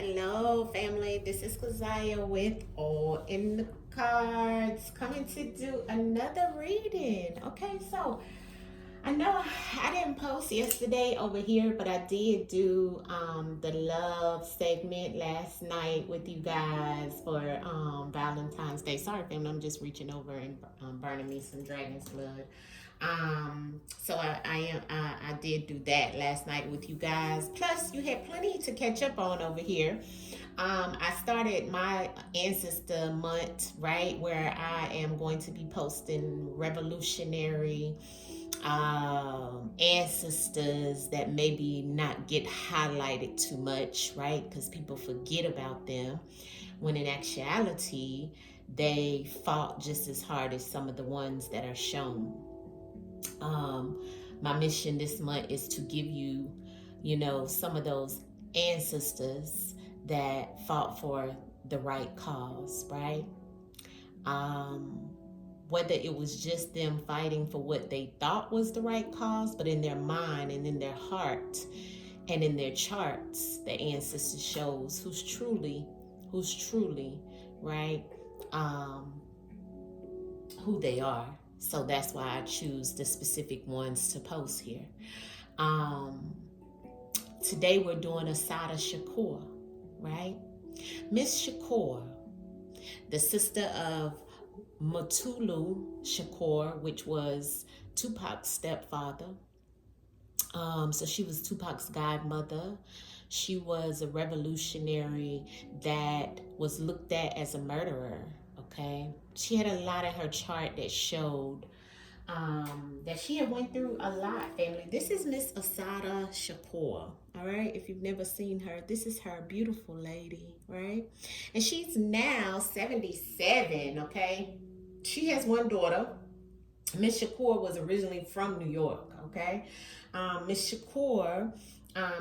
Hello, family. This is Keziah with All in the Cards, coming to do another reading. Okay, so I know I didn't post yesterday over here, but I did do the love segment last night with you guys for Valentine's Day. Sorry, family, I'm just reaching over and burning me some dragon's blood. So I did do that last night with you guys. Plus, you had plenty to catch up on over here. I started my ancestor month, right, where I am going to be posting revolutionary ancestors that maybe not get highlighted too much, right? Because people forget about them, when in actuality, they fought just as hard as some of the ones that are shown. My mission this month is to give you, some of those ancestors that fought for the right cause, right? Whether it was just them fighting for what they thought was the right cause, but in their mind and in their heart and in their charts, the ancestors shows who's truly, right, who they are. So that's why I choose the specific ones to post here. Today we're doing Assasta Shakur, right? Miss Shakur, the sister of Mutulu Shakur, which was Tupac's stepfather. So she was Tupac's godmother. She was a revolutionary that was looked at as a murderer, okay? She had a lot in her chart that showed that she had went through a lot, family. This is Miss Assasta Shakur, all right? If you've never seen her, this is her, beautiful lady, right? And she's now 77, okay? She has one daughter. Miss Shakur was originally from New York, okay? Miss Shakur,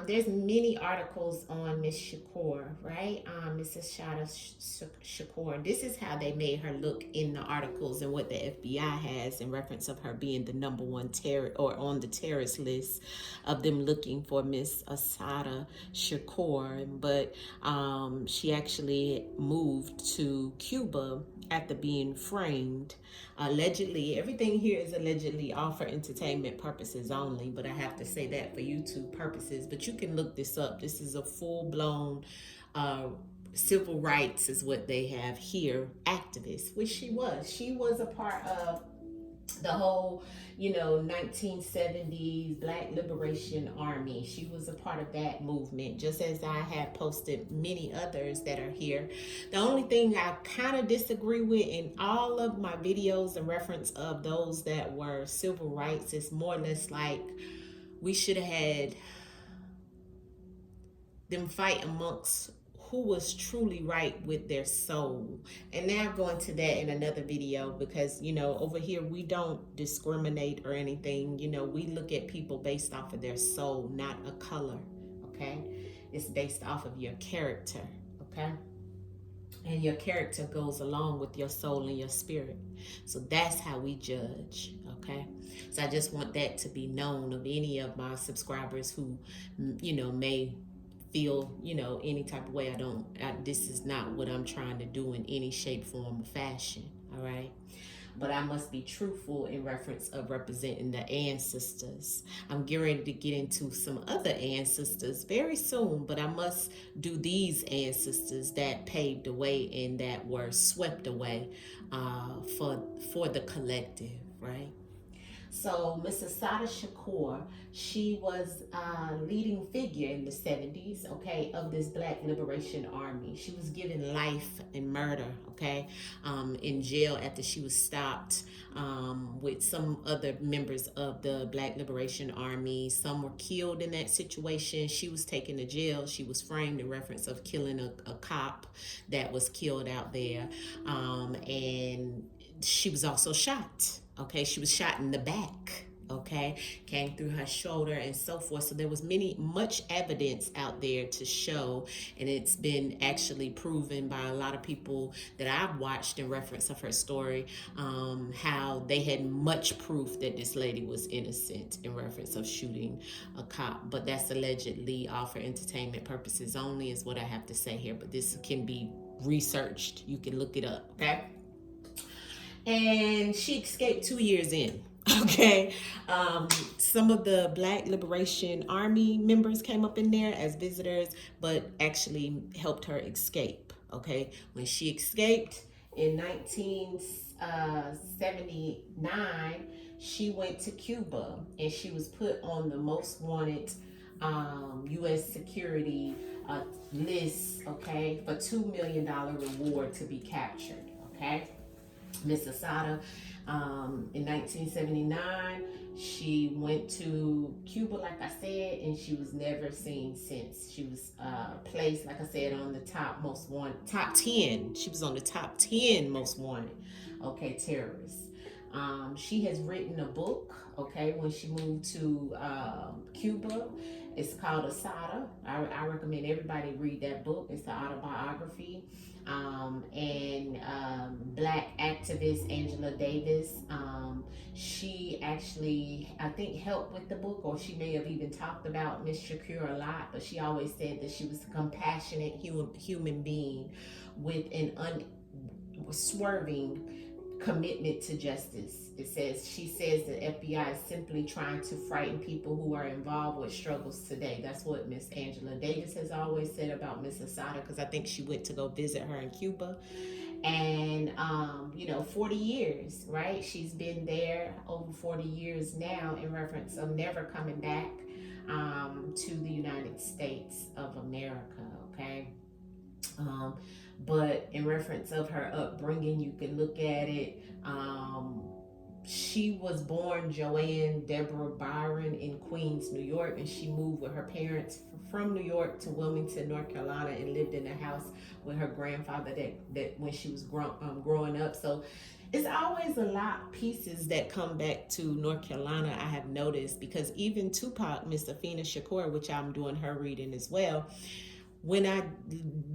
there's many articles on Miss Shakur, right? Miss Assasta Shakur. This is how they made her look in the articles and what the FBI has in reference of her being the number one terror or on the terrorist list of them looking for Miss Assasta Shakur. But she actually moved to Cuba after being framed. Allegedly, everything here is allegedly all for entertainment purposes only, but I have to say that for YouTube purposes. But you can look this up. This is a full-blown civil rights is what they have here, activist, which she was. She was a part of the whole 1970s Black Liberation Army. She was a part of that movement, just as I have posted many others that are here. The only thing I kind of disagree with in all of my videos in reference of those that were civil rights is more or less like we should have had them fight amongst who was truly right with their soul. And now I'll go into that in another video because, over here we don't discriminate or anything. We look at people based off of their soul, not a color, okay? It's based off of your character, okay? And your character goes along with your soul and your spirit. So that's how we judge, okay? So I just want that to be known of any of my subscribers who, may feel any type of way. This is not what I'm trying to do in any shape, form, or fashion, all right? But I must be truthful in reference of representing the ancestors. I'm getting ready to get into some other ancestors very soon, but I must do these ancestors that paved the way and that were swept away for the collective, right? So Miss Assata Shakur, she was a leading figure in the 70s, okay, of this Black Liberation Army. She was given life and murder, okay, in jail after she was stopped with some other members of the Black Liberation Army. Some were killed in that situation. She was taken to jail. She was framed in reference of killing a cop that was killed out there. And she was also shot. Okay, she was shot in the back. okay, came through her shoulder and so forth. So there was much evidence out there to show, and it's been actually proven by a lot of people that I've watched in reference of her story, how they had much proof that this lady was innocent in reference of shooting a cop. But that's allegedly all for entertainment purposes only, is what I have to say here. But this can be researched. You can look it up, okay? And she escaped 2 years in. Okay, some of the Black Liberation Army members came up in there as visitors, but actually helped her escape. Okay, when she escaped in 1979, she went to Cuba and she was put on the most wanted U.S. security list. Okay, for $2 million reward to be captured. Okay. Miss Assata, in 1979, she went to Cuba, like I said, and she was never seen since. She was placed, like I said, on the top 10. She was on the top 10 most wanted, okay, terrorists. She has written a book, okay, when she moved to Cuba. It's called Assasta. I recommend everybody read that book. It's the autobiography. Black activist Angela Davis, she actually, I think, helped with the book, or she may have even talked about Miss Shakur a lot, but she always said that she was a compassionate human being with an unswerving commitment to justice. She says the FBI is simply trying to frighten people who are involved with struggles today. That's what Miss Angela Davis has always said about Miss Assata, because I think she went to go visit her in Cuba. And 40 years, right? She's been there over 40 years now, in reference of never coming back to the United States of America, okay? But in reference of her upbringing, you can look at it. She was born Joanne Deborah Byron in Queens, New York, and she moved with her parents from New York to Wilmington, North Carolina, and lived in a house with her grandfather that when she was growing up. So it's always a lot of pieces that come back to North Carolina, I have noticed, because even Tupac, Miss Afena Shakur, which I'm doing her reading as well, when I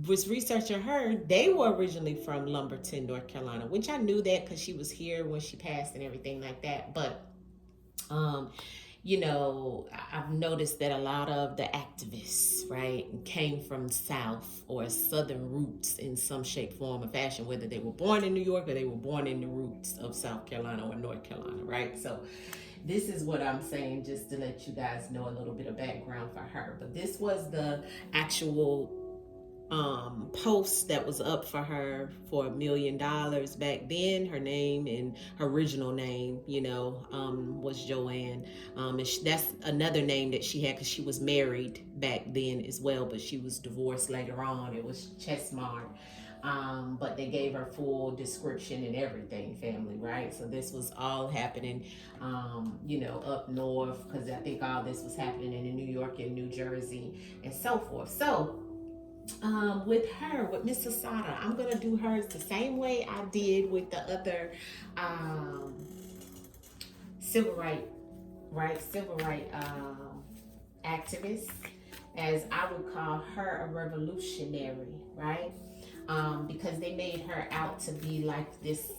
was researching her, they were originally from Lumberton, North Carolina, which I knew that because she was here when she passed and everything like that. But, I've noticed that a lot of the activists, right, came from South or Southern roots in some shape, form, or fashion, whether they were born in New York or they were born in the roots of South Carolina or North Carolina, right? So this is what I'm saying, just to let you guys know a little bit of background for her. But this was the actual post that was up for her for $1 million back then. Her name and her original name, was Joanne. And that's another name that she had because she was married back then as well, but she was divorced later on. It was Chesmart. But they gave her full description and everything, family, right? So this was all happening, up north, because I think all this was happening in New York and New Jersey and so forth. So with Miss Assata, I'm going to do hers the same way I did with the other civil right activist, as I would call her a revolutionary, right? Because they made her out to be like this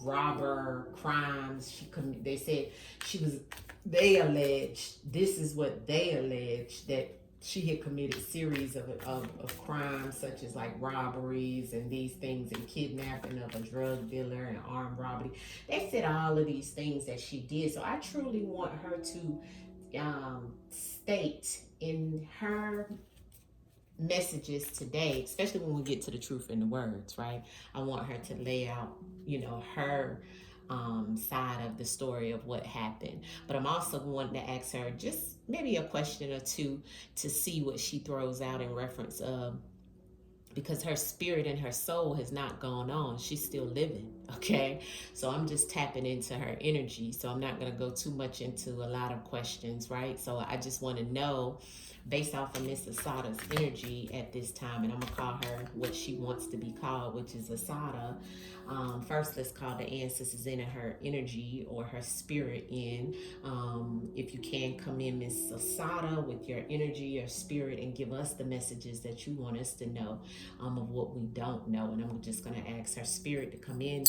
robber, crimes. They said they alleged, this is what they alleged, that she had committed series of crimes, such as like robberies and these things, and kidnapping of a drug dealer and armed robbery. They said all of these things that she did. So I truly want her to state in her messages today, especially when we get to the truth in the words, right? I want her to lay out, her side of the story of what happened. But I'm also wanting to ask her just maybe a question or two to see what she throws out in reference of, because her spirit and her soul has not gone on. She's still living, okay? So I'm just tapping into her energy. So I'm not going to go too much into a lot of questions, right? So I just want to know based off of Miss Assata's energy at this time, and I'm gonna call her what she wants to be called, which is Assata. First, let's call the ancestors in her energy or her spirit in. If you can come in, Miss Assata, with your energy, your spirit, and give us the messages that you want us to know of what we don't know. And I'm just gonna ask her spirit to come in.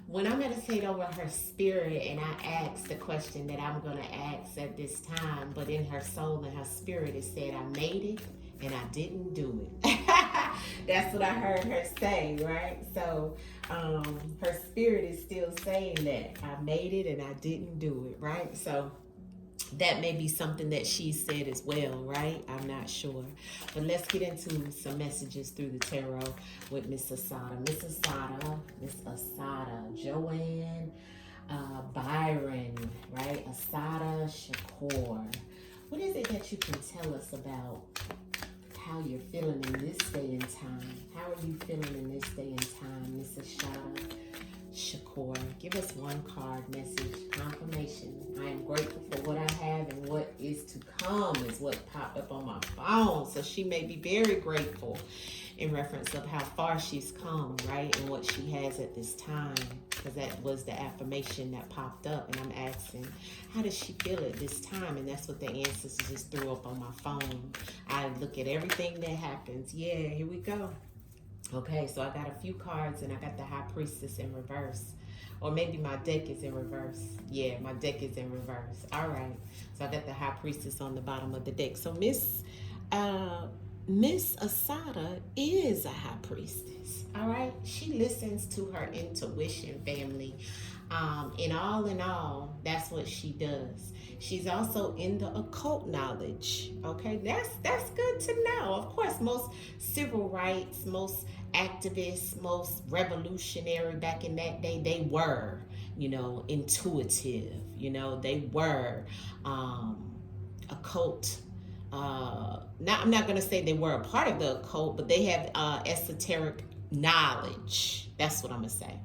When I meditate over her spirit and I ask the question that I'm going to ask at this time, but in her soul and her spirit, it said, I made it and I didn't do it. That's what I heard her say, right? So her spirit is still saying that I made it and I didn't do it, right? So that may be something that she said as well, right? I'm not sure. But let's get into some messages through the tarot with Miss Assata. Miss Assata, Miss Assata, Joanne, Byron, right? Assata, Shakur. What is it that you can tell us about how you're feeling in this day and time? How are you feeling in this day and time, Miss Assata? Shakur, give us one card message, confirmation. I am grateful for what I have and what is to come is what popped up on my phone. So she may be very grateful in reference of how far she's come, right? And what she has at this time, because that was the affirmation that popped up. And I'm asking, how does she feel at this time? And that's what the ancestors just threw up on my phone. I look at everything that happens. Yeah, here we go. Okay, so I got a few cards and I got the High Priestess in reverse. Or maybe my deck is in reverse. Yeah, my deck is in reverse. All right, so I got the High Priestess on the bottom of the deck. So Miss Assata is a High Priestess. All right, she listens to her intuition, family. In all, that's what she does. She's also in the occult knowledge. Okay, that's good to know. Of course, most civil rights, most activists, most revolutionary back in that day, they were, intuitive. They were occult. I'm not going to say they were a part of the occult, but they have esoteric knowledge. That's what I'm going to say.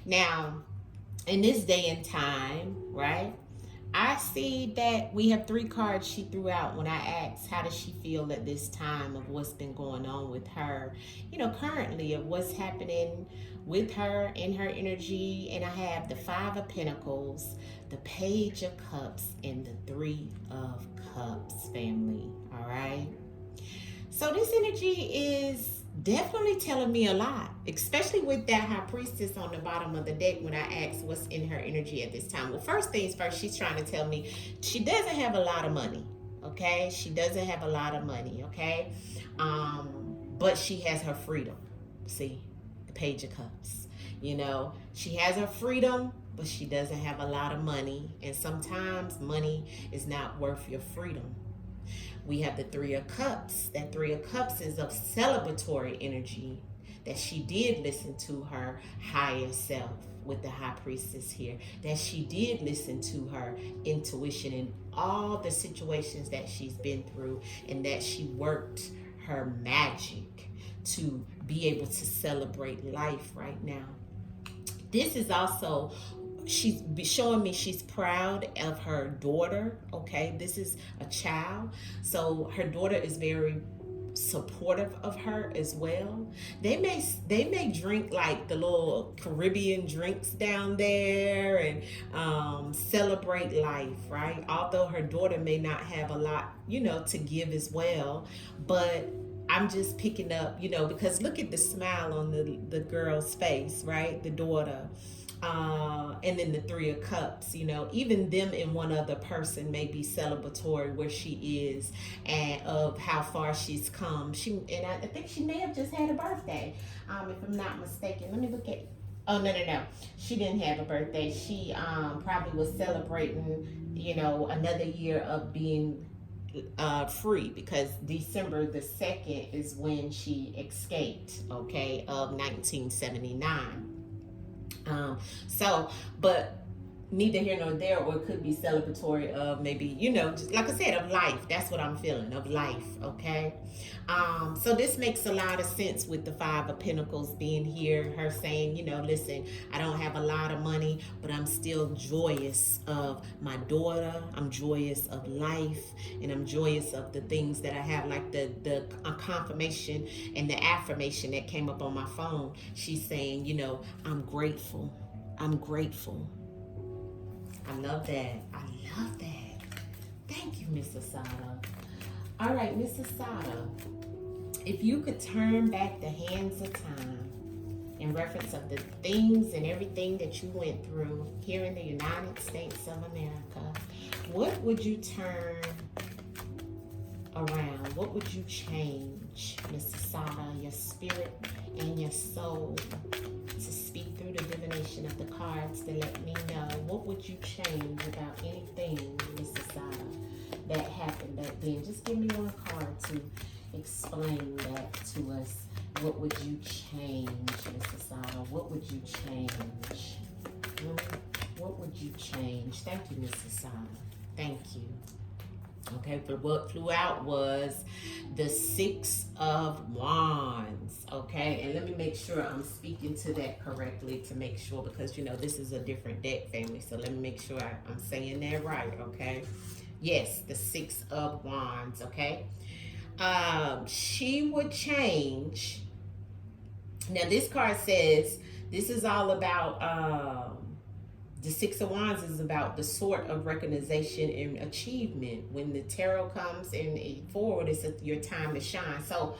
Now, in this day and time, right, I see that we have 3 cards she threw out when I asked how does she feel at this time of what's been going on with her, currently, of what's happening with her in her energy. And I have the 5 of Pentacles, the Page of Cups, and the 3 of Cups, family. All right. So this energy is definitely telling me a lot, especially with that High Priestess on the bottom of the deck when I asked what's in her energy at this time. Well, first things first, she's trying to tell me she doesn't have a lot of money, okay? She doesn't have a lot of money, okay? But she has her freedom. See, the Page of Cups. She has her freedom, but she doesn't have a lot of money. And sometimes money is not worth your freedom. We have the 3 of Cups. That 3 of Cups is of celebratory energy, that she did listen to her higher self with the High Priestess here, that she did listen to her intuition in all the situations that she's been through, and that she worked her magic to be able to celebrate life right now. This is also, she's showing me she's proud of her daughter. Okay, this is a child, so her daughter is very supportive of her as well. They may drink like the little Caribbean drinks down there and celebrate life, right? Although her daughter may not have a lot, to give as well, but I'm just picking up, because look at the smile on the girl's face, right? The daughter. And then the 3 of Cups, even them and one other person may be celebratory where she is and of how far she's come. I think she may have just had a birthday, if I'm not mistaken. Let me look at. Oh, no. She didn't have a birthday. She probably was celebrating, another year of being free, because December the 2nd is when she escaped, okay, of 1979. So, but neither here nor there, or it could be celebratory of maybe, just like I said, of life. That's what I'm feeling, of life, okay? So this makes a lot of sense with the Five of Pentacles being here, her saying, listen, I don't have a lot of money, but I'm still joyous of my daughter. I'm joyous of life, and I'm joyous of the things that I have, like the confirmation and the affirmation that came up on my phone. She's saying, I'm grateful. I'm grateful. I love that. I love that. Thank you, Miss Assasta. All right, Miss Assasta, if you could turn back the hands of time in reference of the things and everything that you went through here in the United States of America, what would you turn around? What would you change, Miss Assasta, your spirit and your soul, to speak through the divination of the cards to let me know? What would you change about anything, Miss Assasta, that happened back then? Just give me one card to explain that to us. What would you change, Miss Assasta? What would you change? What would you change? Thank you, Miss Assasta. Thank you. Okay, but what flew out was the Six of Wands. Okay, and let me make sure I'm speaking to that correctly, to make sure, because this is a different deck, family. So let me make sure I'm saying that right. Okay, yes, the Six of Wands. Okay, she would change. Now this card says this is all about the Six of Wands is about the sort of recognition and achievement. When the tarot comes in forward, it's your time to shine. So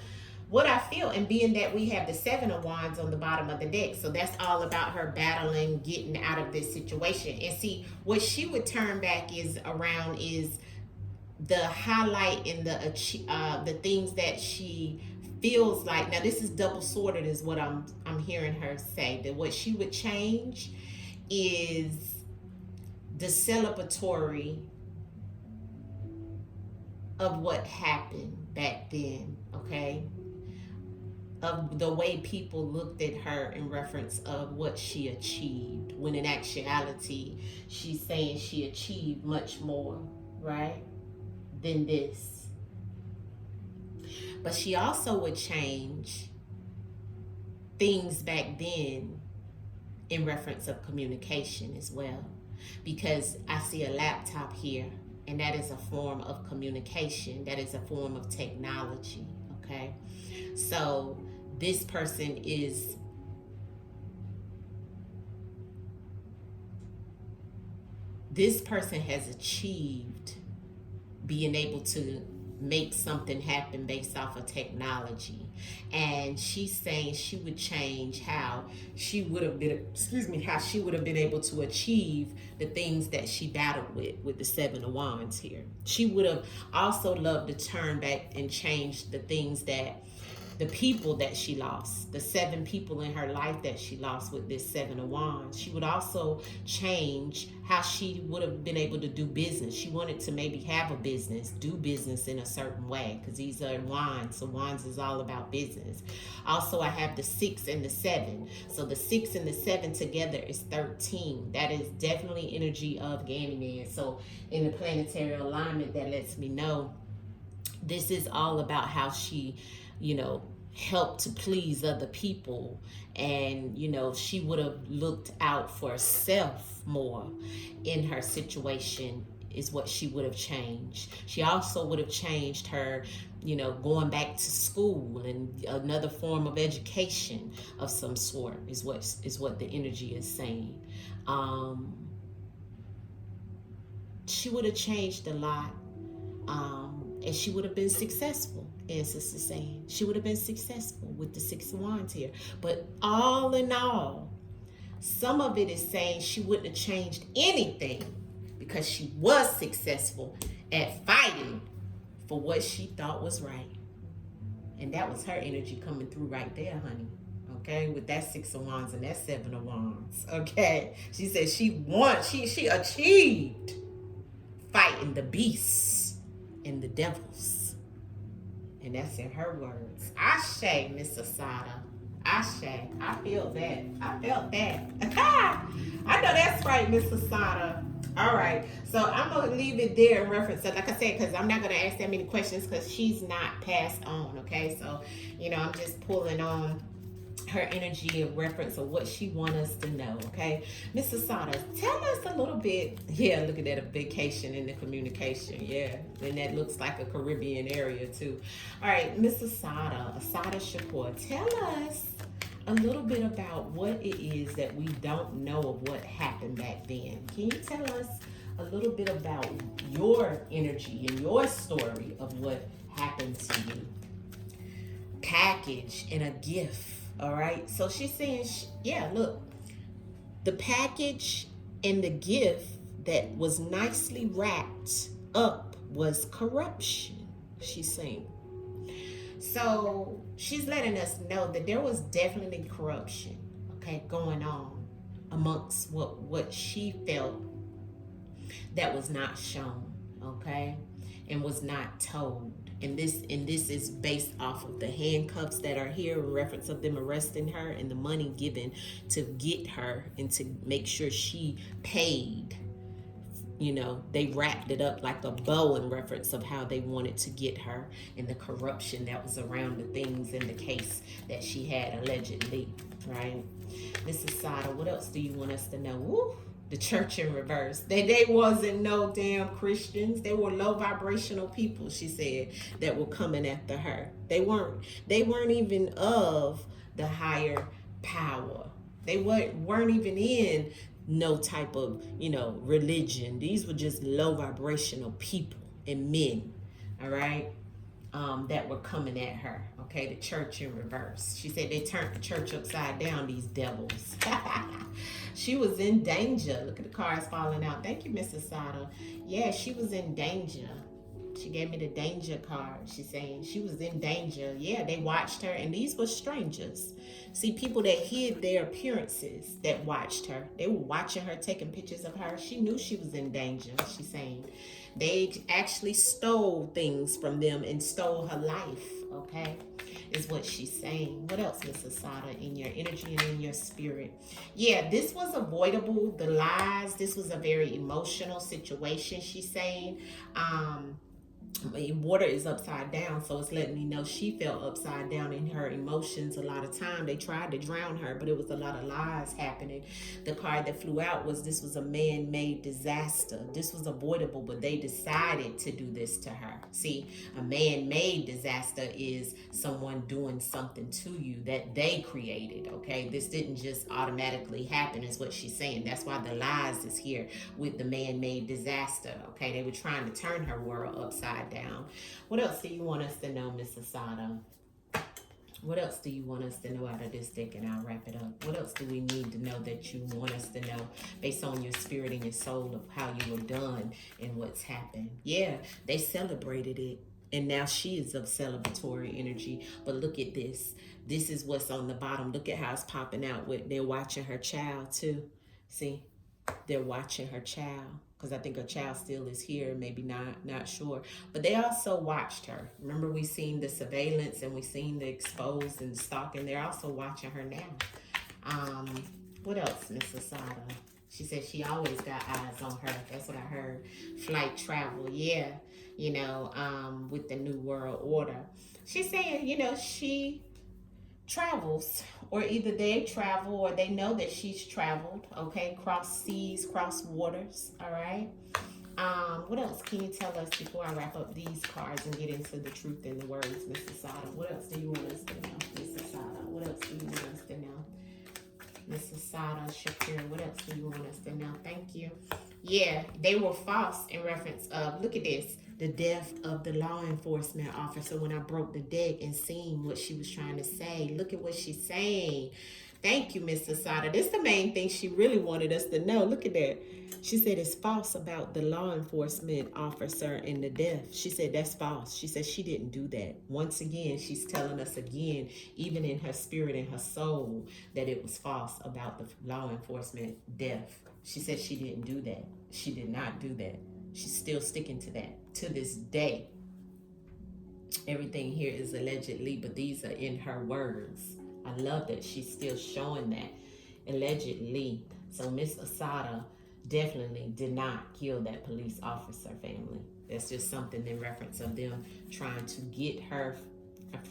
what I feel, and being that we have the Seven of Wands on the bottom of the deck, so that's all about her battling, getting out of this situation. And see, what she would turn back is the highlight and the things that she feels like. Now this is double sorted, is what I'm hearing her say. That what she would change is the celebratory of what happened back then, okay? Of the way people looked at her in reference of what she achieved, when in actuality, she's saying she achieved much more, right, than this. But she also would change things back then in reference of communication as well, because I see a laptop here, and that is a form of communication. That is a form of technology, okay? So this person has achieved being able to make something happen based off of technology. And she's saying she would change how she would have been able to achieve the things that she battled with the Seven of Wands here. She would have also loved to turn back and change the things that the people that she lost, the 7 people in her life that she lost with this Seven of Wands. She would also change how she would have been able to do business. She wanted to maybe have a business, do business in a certain way, because these are wands. So wands is all about business. Also, I have the 6 and the 7. So the 6 and the 7 together is 13. That is definitely energy of Ganymede. So in the planetary alignment, that lets me know this is all about how she, help to please other people. And, she would have looked out for self more in her situation, is what she would have changed. She also would have changed her, going back to school and another form of education of some sort, is what the energy is saying. She would have changed a lot. And she would have been successful, ancestors is saying. She would have been successful with the 6 of Wands here. But all in all, some of it is saying she wouldn't have changed anything, because she was successful at fighting for what she thought was right. And that was her energy coming through right there, honey. Okay, with that 6 of Wands and that 7 of Wands. Okay, she said she achieved fighting the beasts. and the devils. And that's in her words. Ashe, Miss Assata. Ashe. I feel that. I felt that. I know that's right, Miss Assata. All right. So I'm going to leave it there in reference to, like I said, because I'm not going to ask that many questions because she's not passed on. Okay. So, I'm just pulling on her energy and reference of what she wants us to know. Okay, Miss Assata, tell us a little bit. Yeah, look at that, a vacation in the communication. Yeah, and that looks like a Caribbean area too. All right, Miss Assata Shakur, tell us a little bit about what it is that we don't know of what happened back then. Can you tell us a little bit about your energy and your story of what happened to you? Package and a gift. All right. So she's saying, yeah, look, the package and the gift that was nicely wrapped up was corruption, she's saying. So she's letting us know that there was definitely corruption, okay, going on amongst what she felt that was not shown, okay, and was not told. And this is based off of the handcuffs that are here in reference of them arresting her and the money given to get her and to make sure she paid. They wrapped it up like a bow in reference of how they wanted to get her and the corruption that was around the things in the case that she had allegedly, right? Mrs. Sada, what else do you want us to know? Woo! The church in reverse. They wasn't no damn Christians. They were low vibrational people, she said, that were coming after her. They weren't even of the higher power. They weren't even in no type of, religion. These were just low vibrational people and men, all right, that were coming at her. Okay, the church in reverse. She said they turned the church upside down, these devils. She was in danger. Look at the cards falling out. Thank you, Mrs. Sada. Yeah, she was in danger. She gave me the danger card. She's saying she was in danger. Yeah, they watched her, and these were strangers. See, people that hid their appearances that watched her. They were watching her, taking pictures of her. She knew she was in danger, she's saying. They actually stole things from them and stole her life, okay, is what she's saying. What else, Miss Assata, in your energy and in your spirit? Yeah, this was avoidable, the lies. This was a very emotional situation, she's saying. Water is upside down, so it's letting me know she felt upside down in her emotions a lot of time. They tried to drown her, but it was a lot of lies happening. The card that flew out was this was a man-made disaster. This was avoidable, but they decided to do this to her. See, a man-made disaster is someone doing something to you that they created, okay? This didn't just automatically happen, is what she's saying. That's why the lies is here with the man-made disaster, okay? They were trying to turn her world upside down. What else do you want us to know, Miss Assata? What else do you want us to know out of this deck? And I'll wrap it up. What else do we need to know that you want us to know based on your spirit and your soul of how you were done and what's happened? Yeah, they celebrated it. And now she is of celebratory energy. But look at this. This is what's on the bottom. Look at how it's popping out. They're watching her child too. See? They're watching her child. Because I think her child still is here, maybe not sure. But they also watched her. Remember, we seen the surveillance and we seen the exposed and stalking. They're also watching her now. What else, Miss Assata? She said she always got eyes on her. That's what I heard. Flight travel, yeah. With the New World Order. She's saying, she travels, or either they travel or they know that she's traveled, okay, cross seas, cross waters, all right. What else can you tell us before I wrap up these cards and get into the truth and the words, Miss Assata? What else do you want us to know, Miss Assata? What else do you want us to know, Miss Assata? Shakur, what else do you want us to know? Thank you. Yeah, they were false in reference of, look at this, the death of the law enforcement officer. When I broke the deck and seen what she was trying to say, look at what she's saying. Thank you, Miss Assata. This is the main thing she really wanted us to know. Look at that. She said it's false about the law enforcement officer and the death. She said that's false. She said she didn't do that. Once again, she's telling us again, even in her spirit and her soul, that it was false about the law enforcement death. She said she didn't do that. She did not do that. She's still sticking to that to this day. Everything here is allegedly, but these are in her words. I love that she's still showing that allegedly. So Miss Assata definitely did not kill that police officer, family. That's just something in reference of them trying to get her,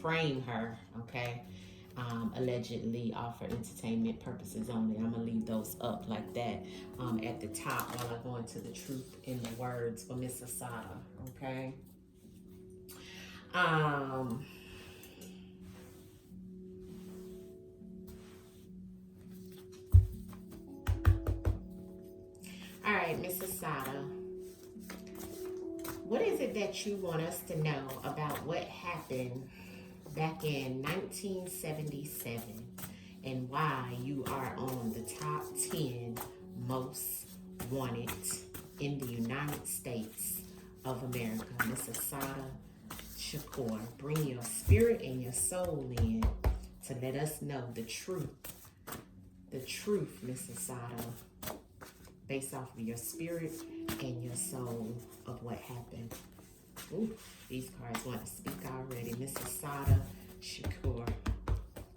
frame her, okay? Allegedly off for entertainment purposes only. I'm gonna leave those up like that at the top while I go into the truth in the words for Miss Assata, okay? All right, Miss Assata, what is it that you want us to know about what happened back in 1977 and why you are on the top 10 most wanted in the United States of America? Miss Assata Shakur, bring your spirit and your soul in to let us know the truth. The truth, Miss Assata, based off of your spirit and your soul of what happened. Ooh, these cards want to speak already. Miss Assata Shakur.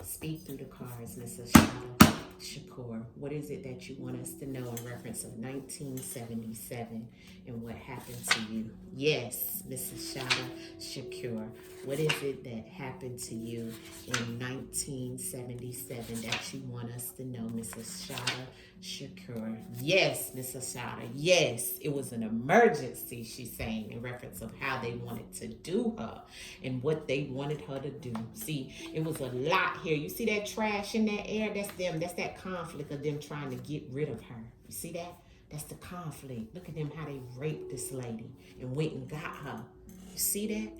Speak through the cards, Miss Assata Shakur. What is it that you want us to know in reference of 1977 and what happened to you? Yes, Miss Assata Shakur. What is it that happened to you in 1977 that you want us to know, Miss Assata Shakur? Yes, Miss Assata. Yes, it was an emergency, she's saying, in reference of how they wanted to do her and what they wanted her to do. See, it was a lot here. You see that trash in that air? That's them. That's that conflict of them trying to get rid of her. You see that? That's the conflict. Look at them, how they raped this lady and went and got her. You see that?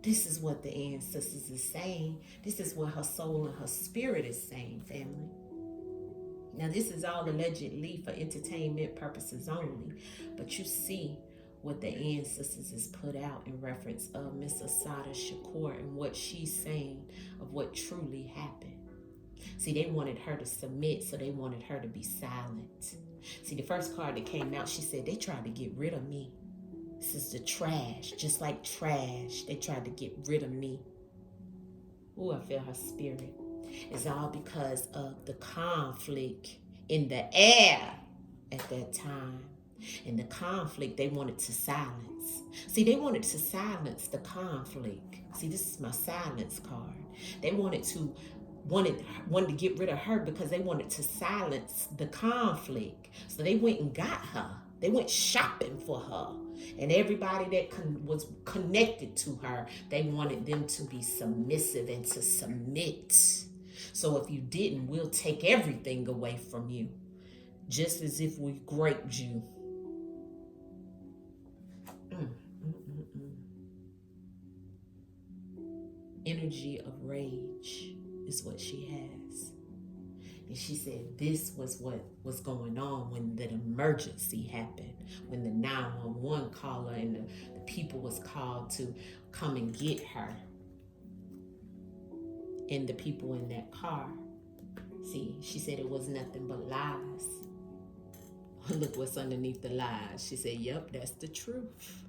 This is what the ancestors is saying. This is what her soul and her spirit is saying, family. Now, this is all allegedly for entertainment purposes only. But you see what the ancestors has put out in reference of Miss Assata Shakur and what she's saying of what truly happened. See, they wanted her to submit, so they wanted her to be silent. See, the first card that came out, she said, they tried to get rid of me. This is the trash, just like trash. They tried to get rid of me. Ooh, I feel her spirit. It's all because of the conflict in the air at that time. And the conflict they wanted to silence. See, they wanted to silence the conflict. See, this is my silence card. They wanted to get rid of her because they wanted to silence the conflict. So they went and got her. They went shopping for her. And everybody that was connected to her, they wanted them to be submissive and to submit. So if you didn't, we'll take everything away from you. Just as if we raped you. Energy of rage is what she has. And she said this was what was going on when the emergency happened, when the 911 caller and the people was called to come and get her. And the people in that car. See, she said it was nothing but lies. Look what's underneath the lies. She said, yep, that's the truth.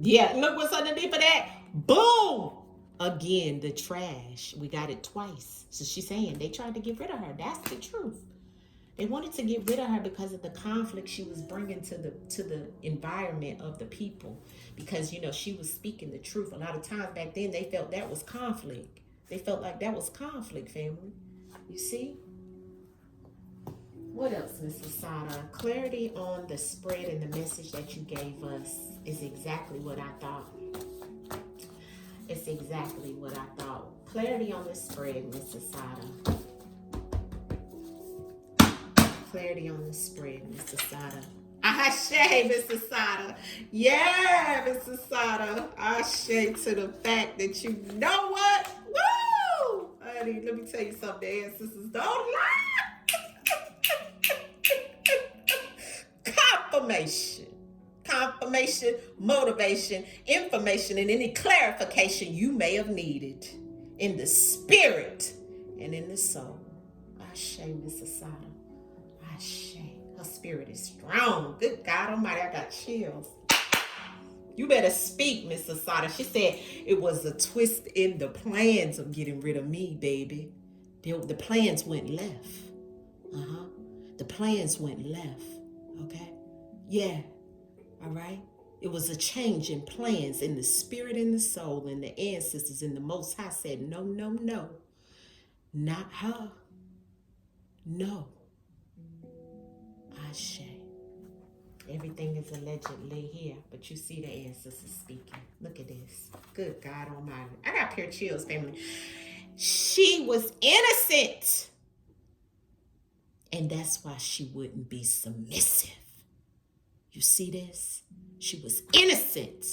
Yeah, look what's underneath of that. Boom! Again, the trash. We got it twice. So she's saying they tried to get rid of her. That's the truth. They wanted to get rid of her because of the conflict she was bringing to the environment of the people. Because, you know, she was speaking the truth. A lot of times back then, they felt that was conflict. They felt like that was conflict, family. You see? What else, Miss Assata? Clarity on the spread and the message that you gave us is exactly what I thought. It's exactly what I thought. Clarity on the spread, Miss Assata. Clarity on the spread, Miss Assata. Ashe, Miss Assata. Yeah, Miss Assata. Ashe to the fact that you know what? Woo! Honey, let me tell you something, ancestors. Don't lie. Confirmation, motivation, information, and any clarification you may have needed in the spirit and in the soul. Ashe, Miss Assata. Ashe. Her spirit is strong. Good God Almighty, I got chills. You better speak, Miss Assata. She said it was a twist in the plans of getting rid of me, baby. The plans went left. The plans went left. Okay? Yeah. All right? It was a change in plans in the spirit and the soul, and the ancestors and the Most High said, no, no, no. Not her. No. Ashe. Everything is allegedly here, but you see the ancestors speaking. Look at this. Good God Almighty. I got pure chills, family. She was innocent. And that's why she wouldn't be submissive. You see this? She was innocent.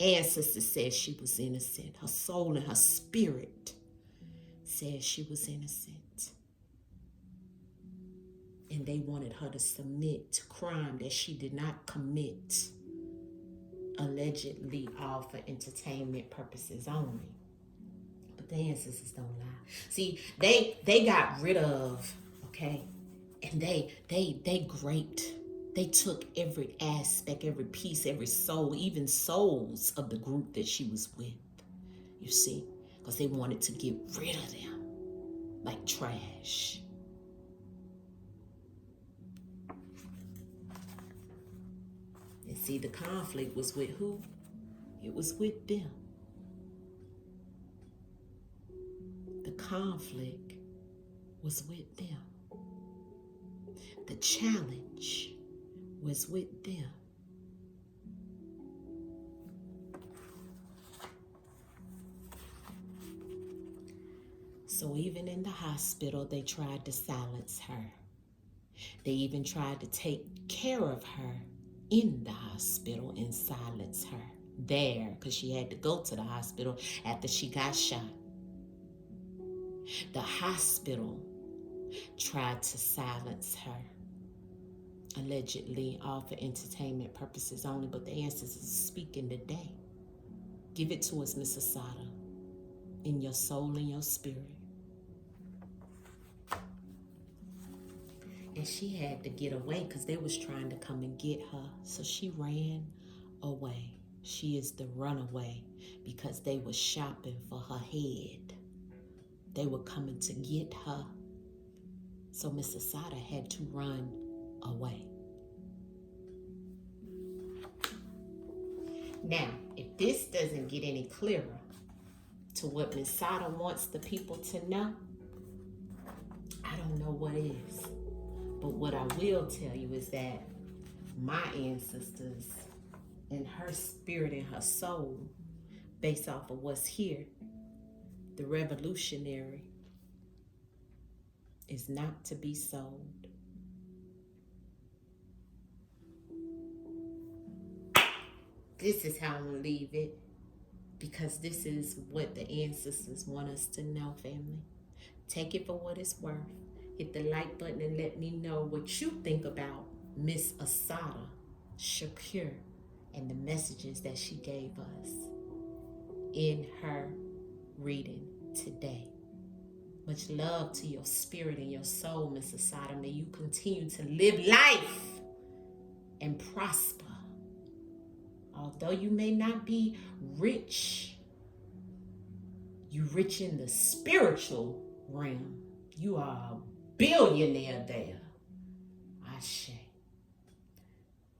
Ancestor said she was innocent. Her soul and her spirit said she was innocent. And they wanted her to submit to crime that she did not commit, allegedly all for entertainment purposes only. But the ancestors don't lie. See, they got rid of, okay, and they graped. They took every aspect, every piece, every soul, even souls of the group that she was with. You see, because they wanted to get rid of them like trash. And see, the conflict was with who? It was with them. The conflict was with them. The challenge was with them. So even in the hospital, they tried to silence her. They even tried to take care of her in the hospital and silence her there, because she had to go to the hospital after she got shot. The hospital tried to silence her, allegedly all for entertainment purposes only, but the ancestors is speaking today. Give it to us, Miss Assata, in your soul and your spirit. And she had to get away because they was trying to come and get her. So she ran away. She is the runaway because they were shopping for her head. They were coming to get her. So Miss Assata had to run away. Now, if this doesn't get any clearer to what Miss Assata wants the people to know, I don't know what is. But what I will tell you is that my ancestors and her spirit and her soul, based off of what's here, the revolutionary is not to be sold. This is how I'm going to leave it, because this is what the ancestors want us to know, family. Take it for what it's worth. Hit the like button and let me know what you think about Miss Assata Shakur and the messages that she gave us in her reading today. Much love to your spirit and your soul, Miss Assata. May you continue to live life and prosper. Although you may not be rich, you rich in the spiritual realm. You are a billionaire there. Ashe.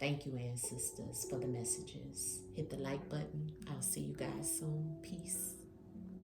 Thank you, ancestors, for the messages. Hit the like button. I'll see you guys soon. Peace.